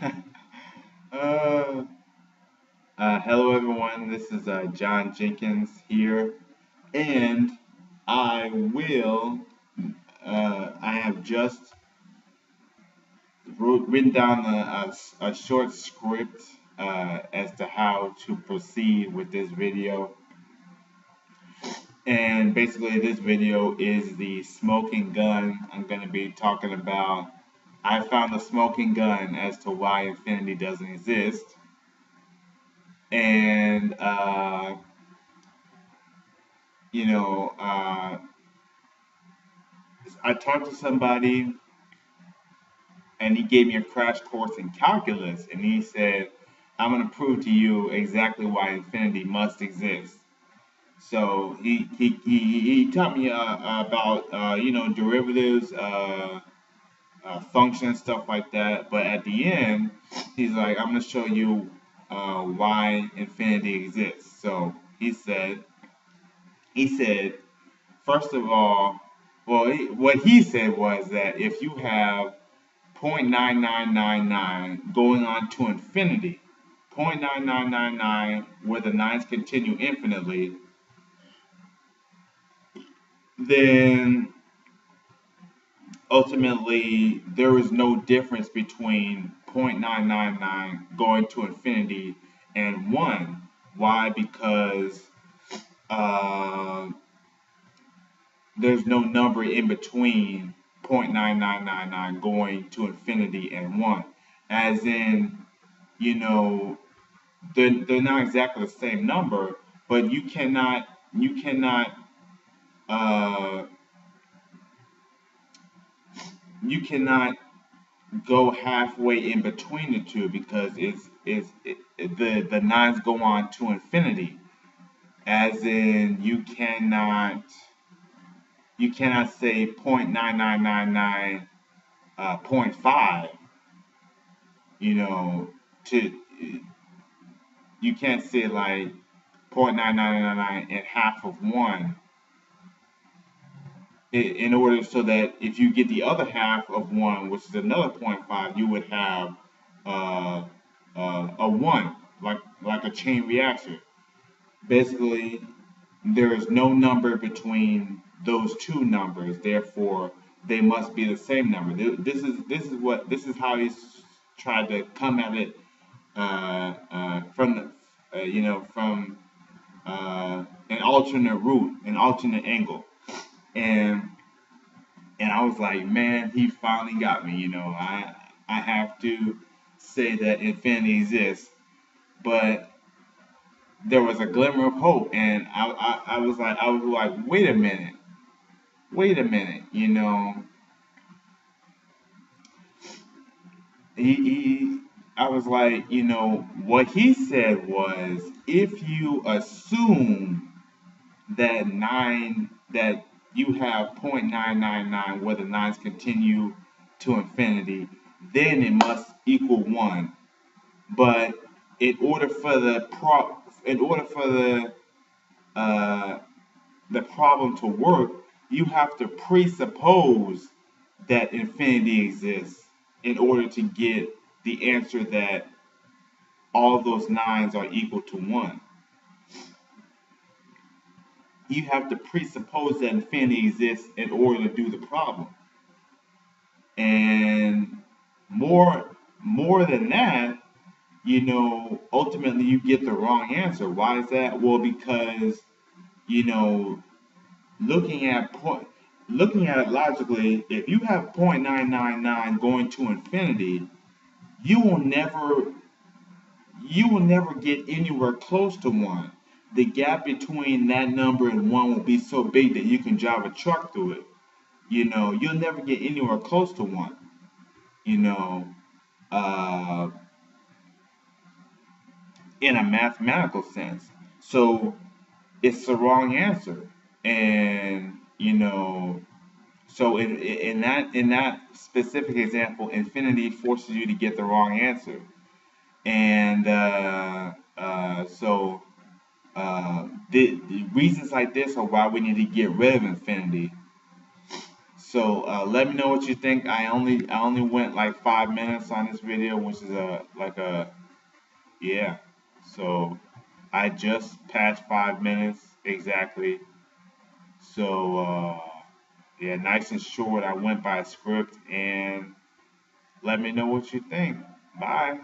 Uh, Hello everyone. This is John Jenkins here, and I will. I have just written down a short script as to how to proceed with this video, and basically this video is the smoking gun. I'm going to be talking about. I found a smoking gun as to why infinity doesn't exist, and you know. I talked to somebody and he gave me a crash course in calculus, and he said, I'm going to prove to you exactly why infinity must exist. So he taught me about derivatives, functions, stuff like that. But at the end, he's like, I'm going to show you why infinity exists. So he said, first of all, well, what he said was that if you have 0.9999 going on to infinity, 0.9999 where the nines continue infinitely, then ultimately there is no difference between 0.999 going to infinity and 1. Why? Because uh, there's no number in between 0.9999 going to infinity and 1. As in, you know, they're not exactly the same number, but uh, you cannot go halfway in between the two because the nines go on to infinity. As in, you cannot say 0.9999 point 0.5. You know, to you can't say like 0.9999 and half of 1 in order so that if you get the other half of 1, which is another point 0.5, you would have uh, a 1, like a chain reaction. Basically, there is no number between those two numbers, therefore they must be the same number. This is how he's tried to come at it from from an alternate route, an alternate angle. and and I was like, man, he finally got me. I have to say that infinity exists, but there was a glimmer of hope, and I was like, wait a minute. He I was like, what he said was, if you assume that you have 0.999 where the nines continue to infinity, then it must equal 1. But in order for the problem to work, you have to presuppose that infinity exists in order to get the answer that all those nines are equal to 1. You have to presuppose that infinity exists in order to do the problem. And more than that, ultimately you get the wrong answer. Why is that? Well, because you know, looking at looking at it logically, if you have 0.999 going to infinity, you will never you will never get anywhere close to 1. The gap between that number and 1 will be so big that you can drive a truck through it. You'll never get anywhere close to 1. You know, uh, in a mathematical sense. So it's the wrong answer. And so in that specific example, infinity forces you to get the wrong answer. And so the reasons like this are why we need to get rid of infinity. So let me know what you think. I only went like 5 minutes on this video, which is yeah. So I just passed 5 minutes exactly. So yeah, nice and short. I went by script, and let me know what you think. Bye.